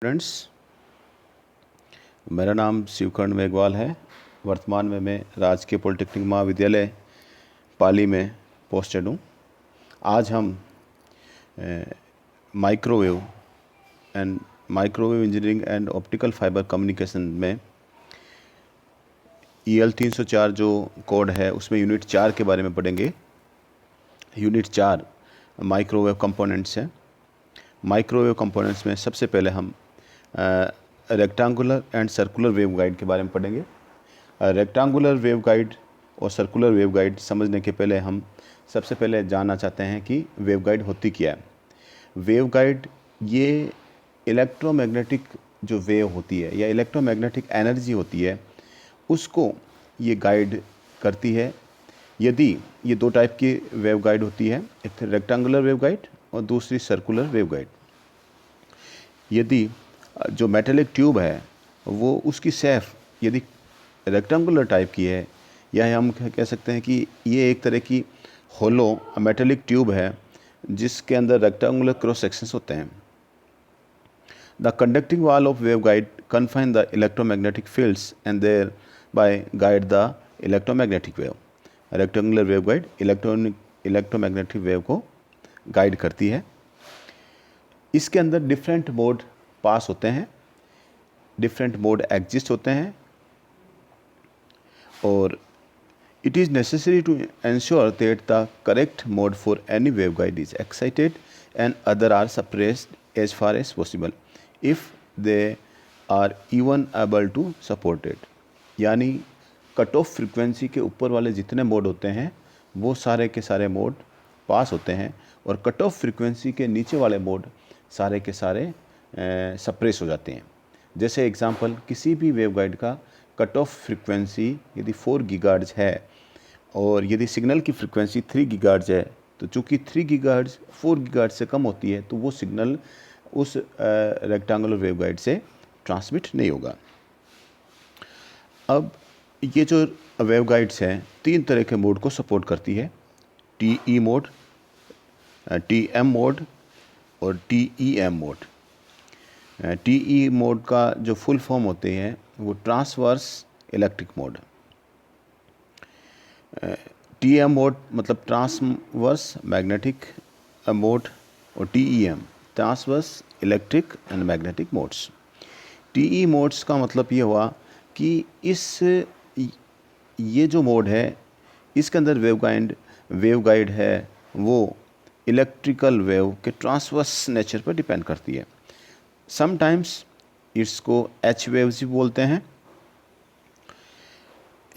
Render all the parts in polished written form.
Friends, मेरा नाम शिवकर्ण मेघवाल है। वर्तमान में मैं राजकीय पॉलिटेक्निक महाविद्यालय पाली में पोस्टेड हूँ। आज हम microwave engineering and optical fibre communication में EL 304 जो कोड है उसमें यूनिट 4 के बारे में पढ़ेंगे। यूनिट 4 माइक्रोवेव कंपोनेंट्स है। माइक्रोवेव कंपोनेंट्स में सबसे पहले हम रेक्टेंगुलर एंड सर्कुलर वेवगाइड के बारे में पढ़ेंगे। रेक्टेंगुलर वेवगाइड और सर्कुलर वेवगाइड समझने के पहले हम सबसे पहले जानना चाहते हैं कि वेवगाइड होती क्या है। वेवगाइड ये इलेक्ट्रोमैग्नेटिक जो वेव होती है या इलेक्ट्रोमैग्नेटिक एनर्जी होती है उसको ये गाइड करती है। यदि ये दो टाइप की वेवगाइड होती है, एक रेक्टेंगुलर वेवगाइड और दूसरी सर्कुलर वेवगाइड। यदि जो मेटेलिक ट्यूब है वो उसकी शेफ यदि रेक्टेंगुलर टाइप की है या हम कह सकते हैं कि ये एक तरह की होलो मेटेलिक ट्यूब है जिसके अंदर रेक्टेंगुलर क्रॉस सेक्शंस होते हैं। The conducting wall of waveguide confine the electromagnetic fields and thereby guide the electromagnetic wave. Rectangular waveguide electromagnetic wave को गाइड करती है। इसके अंदर डिफरेंट मोड पास होते हैं, डिफरेंट मोड एग्जिस्ट होते हैं और it is necessary to ensure that the correct mode for any waveguide is excited and other are suppressed as far as possible if they are even able to support it। यानी cut off frequency के ऊपर वाले जितने mode होते हैं वो सारे के सारे मोड पास होते हैं और कट ऑफ फ्रीक्वेंसी के नीचे वाले मोड सारे के सारे सप्रेस हो जाते हैं। जैसे एग्जांपल, किसी भी वेवगाइड का कट ऑफ फ्रीक्वेंसी यदि 4 गीगाहर्ट्ज़ है और यदि सिग्नल की फ्रीक्वेंसी 3 गीगाहर्ट्ज़ है तो चूँकि 3 गीगाहर्ट्ज़ 4 गीगाहर्ट्ज़ से कम होती है तो वो सिग्नल उस रेक्टेंगुलर वेवगाइड से ट्रांसमिट नहीं होगा। अब ये जो वेवगाइड्स हैं 3 तरह के मोड को सपोर्ट करती है, TE मोड, TM मोड और TEM मोड। TE मोड का जो फुल फॉर्म होते हैं वो transverse electric mode. TM mode मतलब ट्रांसवर्स मैग्नेटिक मोड और TEM transverse electric and magnetic modes. TE modes का मतलब ये हुआ कि ये जो मोड है इसके अंदर वेवगाइड है वो इलेक्ट्रिकल वेव के ट्रांसवर्स नेचर पर डिपेंड करती है। समटाइम्स इसको H वेव्स भी बोलते हैं।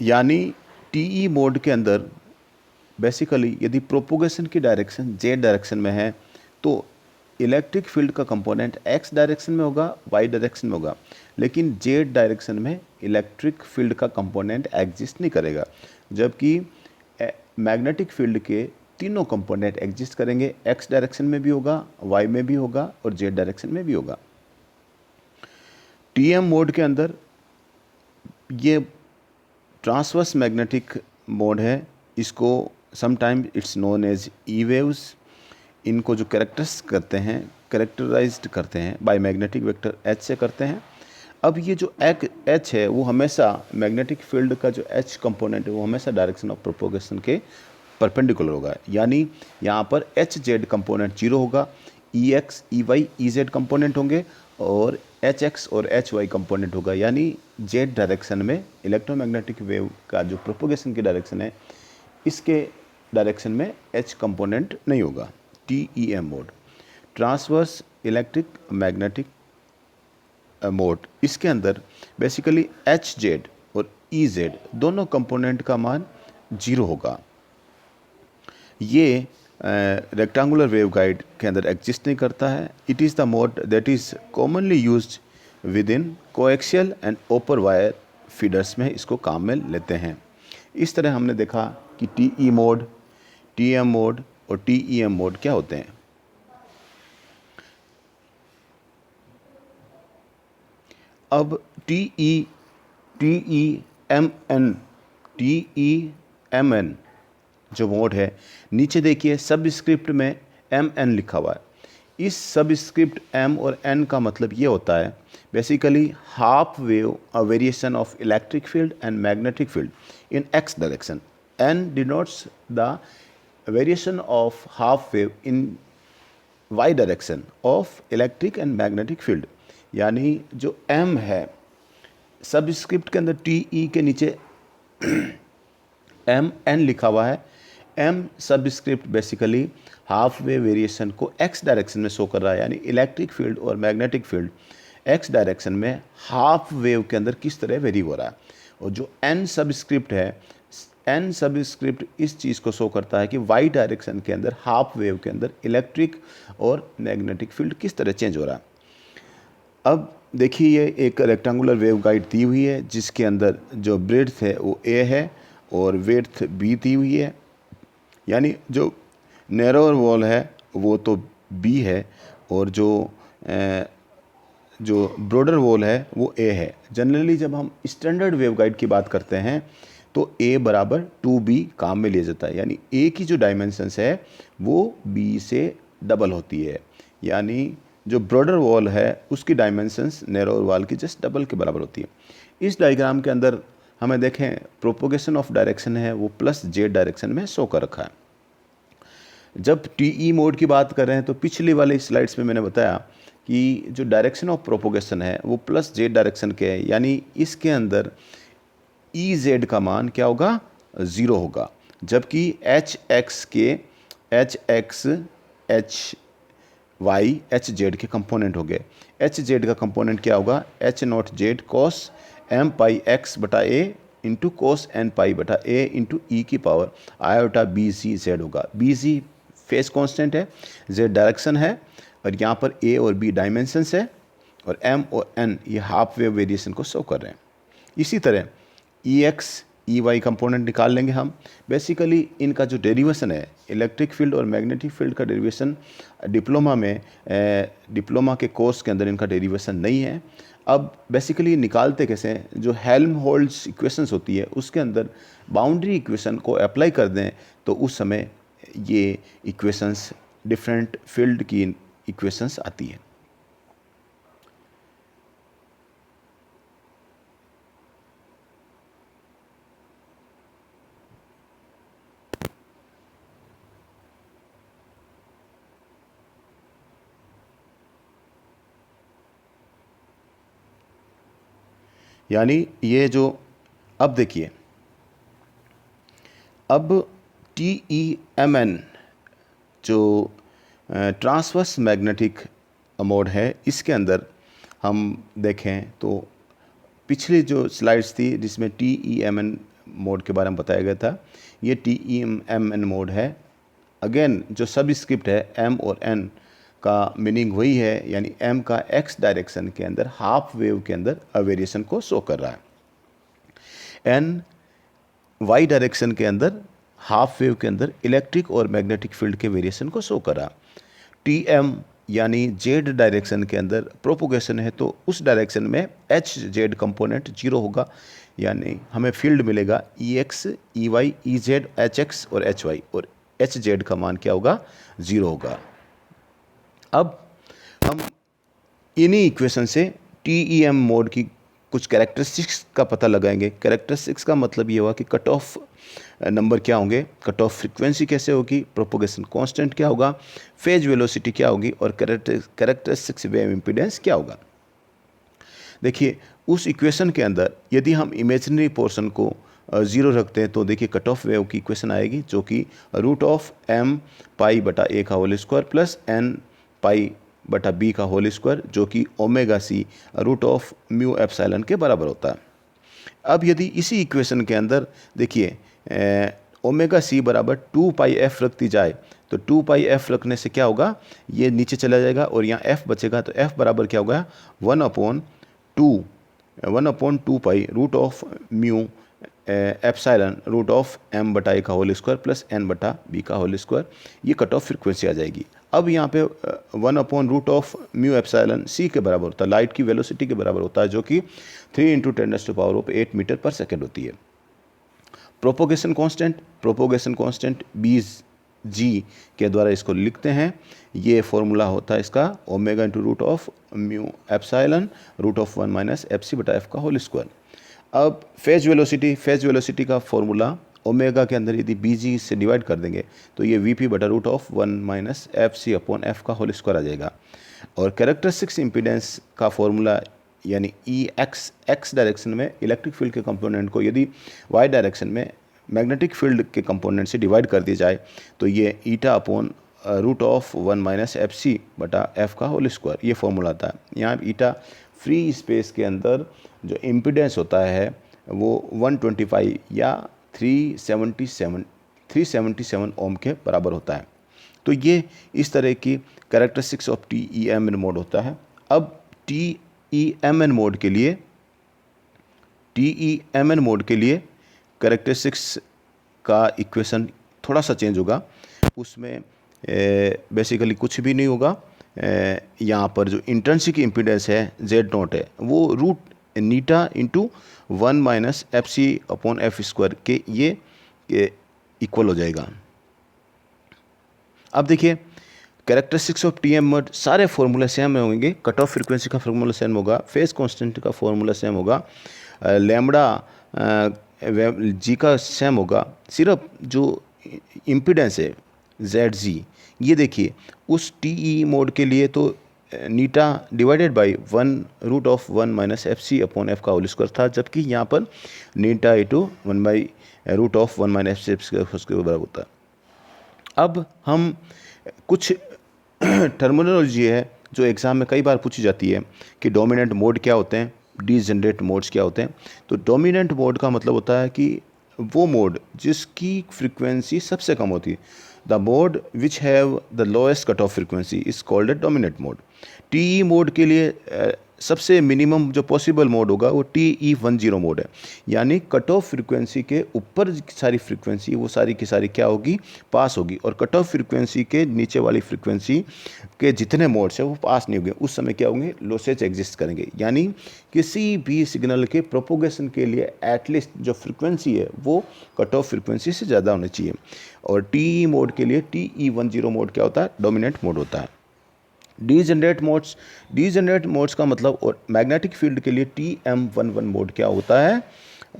यानी TE मोड के अंदर बेसिकली यदि प्रोपोगेशन की डायरेक्शन Z डायरेक्शन में है तो इलेक्ट्रिक फील्ड का कंपोनेंट X डायरेक्शन में होगा, Y डायरेक्शन में होगा, लेकिन Z डायरेक्शन में इलेक्ट्रिक फील्ड का कंपोनेंट एग्जिस्ट नहीं करेगा। जबकि मैग्नेटिक फील्ड के तीनों कंपोनेंट एग्जिस्ट करेंगे, X डायरेक्शन में भी होगा, Y में भी होगा और Z डायरेक्शन में भी होगा। TM मोड के अंदर ये ट्रांसवर्स मैग्नेटिक मोड है। इसको sometime it's known as E waves. इनको जो कैरेक्टराइज्ड करते हैं बाय मैग्नेटिक वेक्टर H से करते हैं। अब ये जो H है वो हमेशा मैग्नेटिक फील्ड का जो H कंपोनेंट है वो हमेशा डायरेक्शन ऑफ प्रोपोगेशन के परपेंडिकुलर होगा। यानी यहाँ पर HZ कंपोनेंट 0 होगा, EX, EY, EZ कंपोनेंट होंगे और HX और HY कंपोनेंट होगा। यानी Z डायरेक्शन में इलेक्ट्रोमैग्नेटिक वेव का जो प्रोपोगेशन की डायरेक्शन है इसके डायरेक्शन में H कंपोनेंट नहीं होगा। TEM mode transverse electric magnetic mode, इसके अंदर बेसिकली HZ और EZ दोनों कंपोनेंट का मान 0 होगा। ये रेक्टेंगुलर वेवगाइड के अंदर एग्जिस्ट नहीं करता है। It is the mode that is commonly used with in coaxial and ओपर वायर फीडर्स में इसको काम में लेते हैं। इस तरह हमने देखा कि TE मोड, TM मोड और TEM मोड क्या होते हैं। अब TEMN जो मोड है, नीचे देखिए सब स्क्रिप्ट में MN लिखा हुआ है। इस सबस्क्रिप्ट m और n का मतलब ये होता है basically half wave a variation of electric field and magnetic field in x direction. n denotes the variation of half wave in y direction of electric and magnetic field. यानी जो m है subscript के अंदर T E के नीचे M N लिखा हुआ है. M subscript basically half wave variation को एक्स डायरेक्शन में शो कर रहा है, यानी इलेक्ट्रिक फील्ड और मैग्नेटिक फील्ड एक्स डायरेक्शन में हाफ वेव के अंदर किस तरह वेरी हो रहा है. और जो एन सबस्क्रिप्ट है, एन सबस्क्रिप्ट इस चीज़ को शो करता है कि वाई डायरेक्शन के अंदर हाफ वेव के अंदर इलेक्ट्रिक और मैग्नेटिक फील्ड किस तरह चेंज हो रहा है. अब देखिए ये एक रेक्टेंगुलर वेव गाइड दी हुई है जिसके अंदर जो ब्रेड्थ है वो ए है और विड्थ बी दी हुई है, यानी जो नैरोअर वॉल है वो तो बी है और जो ब्रॉडर वॉल है वो ए है. जनरली जब हम स्टैंडर्ड वेव गाइड की बात करते हैं तो ए बराबर 2b काम में लिया जाता है, यानी ए की जो डायमेंशंस है वो बी से डबल होती है, यानी जो ब्रॉडर वॉल है उसकी डायमेंशंस नैरोअर वॉल की जस्ट डबल के बराबर होती है. इस डायग्राम के अंदर हमें देखें प्रोपोगेशन ऑफ डायरेक्शन है वो प्लस जेड डायरेक्शन में शो कर रखा है. जब टी ई मोड की बात कर रहे हैं तो पिछली वाली स्लाइड्स में मैंने बताया कि जो डायरेक्शन ऑफ प्रोपोगेशन है वो प्लस जेड डायरेक्शन के है, यानी इसके अंदर ई जेड का मान क्या होगा, 0 होगा, जबकि एच एक्स के H X H Y H Z के कंपोनेंट हो गए. एच जेड का कंपोनेंट क्या होगा, H naught Z cos M pi X बटा A into cos N pi बटा ए इंटू ई की power iota B C Z होगा. बी सी फेस कांस्टेंट है, जेड डायरेक्शन है और यहाँ पर ए और बी डायमेंशंस है और एम और एन ये हाफ वेव वेरिएशन को शो कर रहे हैं. इसी तरह ई एक्स ई वाई कंपोनेंट निकाल लेंगे हम. बेसिकली इनका जो डेरिवेशन है इलेक्ट्रिक फील्ड और मैग्नेटिक फील्ड का डेरिवेशन डिप्लोमा के कोर्स के अंदर इनका डेरिवेशन नहीं है. अब बेसिकली निकालते कैसे हैं, जो हेल्महोल्ट्ज़ इक्वेशंस होती है उसके अंदर बाउंड्री इक्वेशन को अप्लाई कर दें तो उस समय ये इक्वेशंस डिफरेंट फील्ड की इक्वेशंस आती है. यानी ये जो अब देखिए अब टी ई एम एन जो ट्रांसवर्स मैग्नेटिक मोड है इसके अंदर हम देखें तो पिछली जो स्लाइड्स थी जिसमें T E M N mode के बारे में बताया गया था, ये T E M N mode है. अगेन जो सब स्क्रिप्ट है एम और एन का मीनिंग वही है, यानी m का x डायरेक्शन के अंदर हाफ वेव के अंदर वेरिएशन को शो कर रहा है. n y डायरेक्शन के अंदर हाफ वेव के अंदर इलेक्ट्रिक और मैग्नेटिक फील्ड के वेरिएशन को शो कर रहा है. tm यानी z डायरेक्शन के अंदर प्रोपोगेशन है तो उस डायरेक्शन में एच जेड कंपोनेंट 0 होगा, यानी हमें फील्ड मिलेगा E X E Y E Z H X और एच वाई, और एच जेड का मान क्या होगा, 0 होगा. अब हम इन्हीं इक्वेशन से टी ई एम मोड की कुछ कैरेक्टरिस्टिक्स का पता लगाएंगे. कैरेक्टरिस्टिक्स का मतलब ये हुआ कि कट ऑफ नंबर क्या होंगे, कट ऑफ फ्रीक्वेंसी कैसे होगी, प्रोपोगेशन कांस्टेंट क्या होगा, फेज वेलोसिटी क्या होगी और कैरेक्टरिस्टिक्स वेव इम्पीडेंस क्या होगा. देखिए उस इक्वेशन के अंदर यदि हम इमेजिनरी पोर्शन को 0 रखते हैं तो देखिए कट ऑफ वेव की इक्वेशन आएगी जो कि रूट ऑफ एम पाई बटा ए का whole square plus N pi बटा बी का होल स्क्वायर जो कि omega C root of mu epsilon के बराबर होता है. अब यदि इसी इक्वेशन के अंदर देखिए ओमेगा सी बराबर 2 पाई एफ रख दी जाए तो 2 पाई एफ रखने से क्या होगा, ये नीचे चला जाएगा और यहाँ एफ बचेगा तो एफ बराबर क्या होगा, 1/2 pi root of mu epsilon root of M बटा ए का होल स्क्वायर प्लस एन बटा बी का होल स्क्वायर. ये कट ऑफ फ्रिक्वेंसी आ जाएगी. अब यहाँ पे 1/रूट ऑफ म्यू एप्सिलॉन सी के बराबर होता है, लाइट की वेलोसिटी के बराबर होता है जो कि 3 × 10⁸ मीटर पर सेकेंड होती है. प्रोपोगेशन कांस्टेंट बी जी के द्वारा इसको लिखते हैं। ये फॉर्मूला होता है इसका omega into root of mu epsilon root of 1 minus F C बटा एफ का होल स्क्वायर। अब फेज वेलोसिटी का फॉर्मूला ओमेगा के अंदर यदि बी जी से डिवाइड कर देंगे तो ये वी पी बटा root of 1 minus F C upon F का होल स्क्वायर आ जाएगा। और कैरेक्टरिस्टिक्स इम्पीडेंस का फॉर्मूला यानी ई एक्स डायरेक्शन में इलेक्ट्रिक फील्ड के कंपोनेंट को यदि वाई डायरेक्शन में मैग्नेटिक फील्ड के कंपोनेंट से डिवाइड कर दिया जाए तो ये eta upon root of 1 minus F C बटा एफ का होल स्क्वायर ये फॉर्मूला आता है। यहाँ ईटा फ्री स्पेस के अंदर जो इम्पीडेंस होता है वो 125 या 377 ओम के बराबर होता है। तो ये इस तरह की कैरेक्टरिस्टिक्स ऑफ TEMN मोड होता है। अब TEMN मोड के लिए कैरेक्टरिस्टिक्स का इक्वेशन थोड़ा सा चेंज होगा। उसमें बेसिकली कुछ भी नहीं होगा। यहाँ पर जो इंट्रिंसिक इम्पीडेंस है Z0 है वो root eta into 1 minus F C upon F square के ये इक्वल हो जाएगा। अब देखिए कैरेक्टरिस्टिक्स ऑफ TEM मोड सारे फॉर्मूले सेम होंगे। कट ऑफ फ्रीक्वेंसी का फॉर्मूला सेम होगा, फेज कांस्टेंट का फॉर्मूला सेम होगा, लैम्बडा जी का सेम होगा। सिर्फ जो इम्पीडेंस है ZG ये देखिए उस TE मोड के लिए तो eta divided by 1 root of 1 minus F C upon F का होल स्क्वायर था, जबकि यहाँ पर eta into 1 by root of 1 minus F C के बराबर होता है। अब हम कुछ टर्मिनोलॉजी है जो एग्ज़ाम में कई बार पूछी जाती है कि डोमिनेंट मोड क्या होते हैं, डीजेनरेट मोड्स क्या होते हैं। तो डोमिनेंट मोड का मतलब होता है कि वो मोड जिसकी फ्रीक्वेंसी सबसे कम होती है। The mode which have the lowest cut off frequency is called a dominant mode. TE mode के लिए सबसे मिनिमम जो पॉसिबल मोड होगा वो TE10 मोड है, यानी कट ऑफ फ्रीक्वेंसी के ऊपर सारी फ्रीक्वेंसी वो सारी की सारी क्या होगी, पास होगी, और कट ऑफ फ्रीक्वेंसी के नीचे वाली फ्रीक्वेंसी के जितने मोड्स हैं वो पास नहीं होंगे। उस समय क्या होंगे, लॉसेज एग्जिस्ट करेंगे। यानी किसी भी सिग्नल के प्रोपोगेशन के लिए एटलीस्ट जो फ्रीक्वेंसी है वो कट ऑफ फ्रीक्वेंसी से ज़्यादा होनी चाहिए। और TE मोड के लिए TE10 मोड क्या होता है, डोमिनेंट मोड होता है। डीजेनरेट मोड्स का मतलब, और मैग्नेटिक फील्ड के लिए TM11 मोड क्या होता है,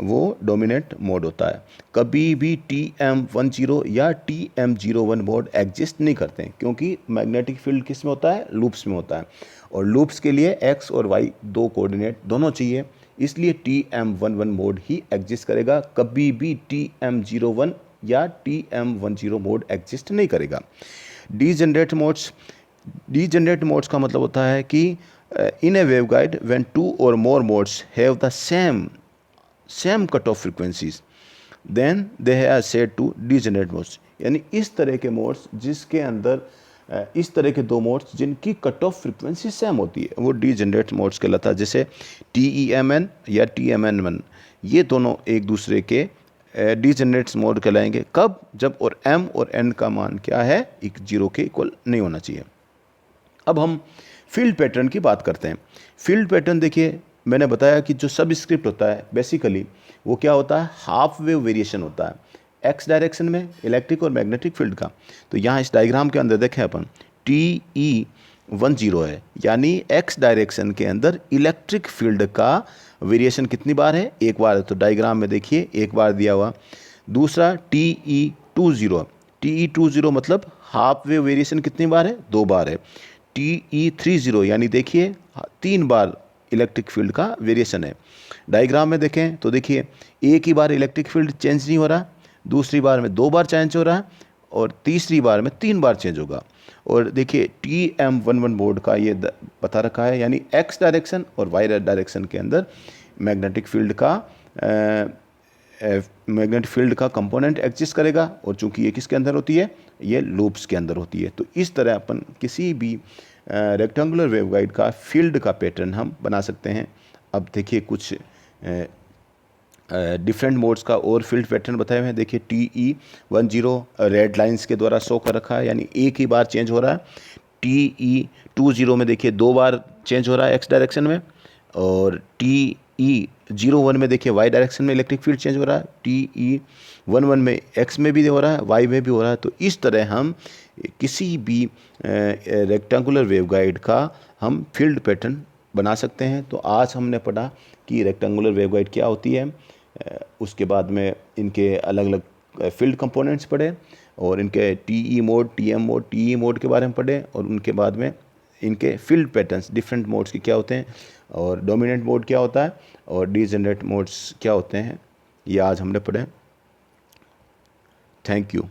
वो डोमिनेंट मोड होता है। कभी भी TM10 या TM01 मोड एग्जिस्ट नहीं करते हैं, क्योंकि मैग्नेटिक फील्ड किस में होता है, लूप्स में होता है, और लूप्स के लिए x और y दो कोऑर्डिनेट दोनों चाहिए, इसलिए TM11 मोड ही एग्जिस्ट करेगा। कभी भी TM01 या TM10 मोड एग्जिस्ट नहीं करेगा। डीजेनरेट मोड्स का मतलब होता है कि इन ए waveguide when 2 or more modes have the same cut off frequencies then they are said to degenerate modes. यानी इस तरह के मोड्स जिसके अंदर इस तरह के दो मोड्स जिनकी कट ऑफ फ्रीक्वेंसी सेम होती है वो डीजेनरेट मोड्स कहलाता है। जैसे TEMN या TMN1 ये दोनों एक दूसरे के डीजेनरेट मोड कहलाएंगे। कब, जब और M और N का मान क्या है, 0 के इक्वल नहीं होना चाहिए। अब हम फील्ड पैटर्न की बात करते हैं। फील्ड पैटर्न देखिए, मैंने बताया कि जो सब स्क्रिप्ट होता है बेसिकली वो क्या होता है, हाफ वेव वेरिएशन होता है एक्स डायरेक्शन में इलेक्ट्रिक और मैग्नेटिक फील्ड का। तो यहाँ इस डायग्राम के अंदर देखें अपन TE10 है, यानी एक्स डायरेक्शन के अंदर इलेक्ट्रिक फील्ड का वेरिएशन कितनी बार है, एक बार है। तो डायग्राम में देखिए एक बार दिया हुआ। दूसरा TE20 मतलब हाफ वेव वेरिएशन कितनी बार है, 2 बार है। TE30 यानी देखिए 3 बार इलेक्ट्रिक फील्ड का वेरिएशन है। डायग्राम में देखें तो देखिए एक ही बार इलेक्ट्रिक फील्ड चेंज नहीं हो रहा, दूसरी बार में 2 बार चेंज हो रहा है, और तीसरी बार में 3 बार चेंज होगा। और देखिए TM11 मोड का ये बता रखा है, यानी एक्स डायरेक्शन और वाई डायरेक्शन के अंदर मैग्नेटिक फील्ड का कंपोनेंट एग्जिस्ट करेगा, और चूंकि ये किसके अंदर होती है, ये लूप्स के अंदर होती है। तो इस तरह अपन किसी भी रेक्टेंगुलर वेवगाइड का फील्ड का पैटर्न हम बना सकते हैं। अब देखिए कुछ डिफरेंट मोड्स का और फील्ड पैटर्न बताए हुए हैं। देखिए TE10 रेड लाइंस के द्वारा शो कर रखा है, यानी एक ही बार चेंज हो रहा है। TE20 में देखिए 2 बार चेंज हो रहा है एक्स डायरेक्शन में, और TE01 में देखिए वाई डायरेक्शन में इलेक्ट्रिक फील्ड चेंज हो रहा है, TE11 में एक्स में भी हो रहा है, वाई में भी हो रहा है। तो इस तरह हम किसी भी रेक्टेंगुलर वेवगाइड का हम फील्ड पैटर्न बना सकते हैं। तो आज हमने पढ़ा कि रेक्टेंगुलर वेवगाइड क्या होती है, उसके बाद में इनके अलग अलग फील्ड कंपोनेंट्स पढ़े और इनके TE mode, TM mode, TE mode के बारे में पढ़े और उनके बाद में इनके फील्ड पैटर्न्स डिफरेंट मोड्स के क्या होते हैं और डोमिनेंट मोड क्या होता है और डिजेनरेट मोड्स क्या होते हैं, ये आज हमने पढ़े। Thank you.